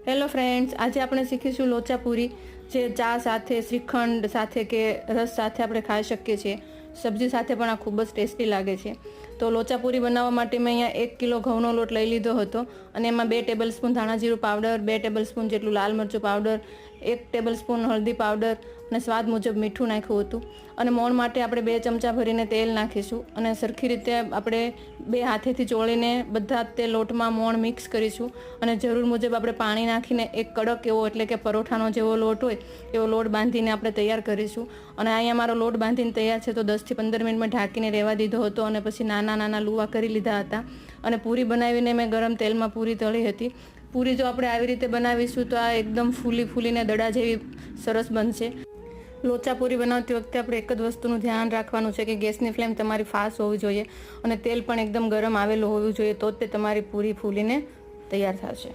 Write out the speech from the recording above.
Hello friends, આજે આપણે શીખીશું લોચા પૂરી, જે ચા સાથે, શ્રીખંડ સાથે કે રસ સાથે આપણે ખાઈ શકીએ છીએ. સબ્જી સાથે પણ આ ખૂબ જ ટેસ્ટી લાગે છે. તો લોચા પૂરી બનાવવા માટે મેં અહીંયા 1 કિલો ઘઉંનો લોટ લઈ લીધો હતો અને એમાં 2 ટેબલસ્પૂન ધાણા જીરું પાવડર, 2 ટેબલસ્પૂન જેટલું લાલ મરચું પાવડર, 1 ટેબલસ્પૂન હળદી પાવડર અને સ્વાદ મુજબ મીઠું નાખ્યું હતું. અને મોણ માટે આપણે 2 ચમચા ભરીને તેલ નાખીશું અને સરખી રીતે આપણે 2 હાથેથી ચોળીને બધા તે લોટમાં મોણ મિક્સ કરીશું. અને જરૂર મુજબ આપણે પાણી નાખીને એક કડક એવો એટલે કે પરોઠાનો જેવો લોટ હોય એવો લોટ બાંધીને આપણે તૈયાર કરીશું. અને અહીંયા મારો લોટ બાંધીને તૈયાર છે, તો 10 થી 15 મિનિટ મેં ઢાંકીને રહેવા દીધો હતો અને પછી નાના નાના લુવા કરી લીધા હતા. અને પૂરી બનાવીને મેં ગરમ તેલમાં પૂરી તળી હતી. પૂરી જો આપણે આવી રીતે બનાવીશું તો આ એકદમ ફૂલીને દડા જેવી સરસ બનશે. લોચા પૂરી બનાવતી વખતે આપણે એક જ વસ્તુનું ધ્યાન રાખવાનું છે કે ગેસની ફ્લેમ તમારી ફાસ્ટ હોવી જોઈએ અને તેલ પણ એકદમ ગરમ આવેલું હોવું જોઈએ, તો જ તે તમારી પૂરી ફૂલીને તૈયાર થશે.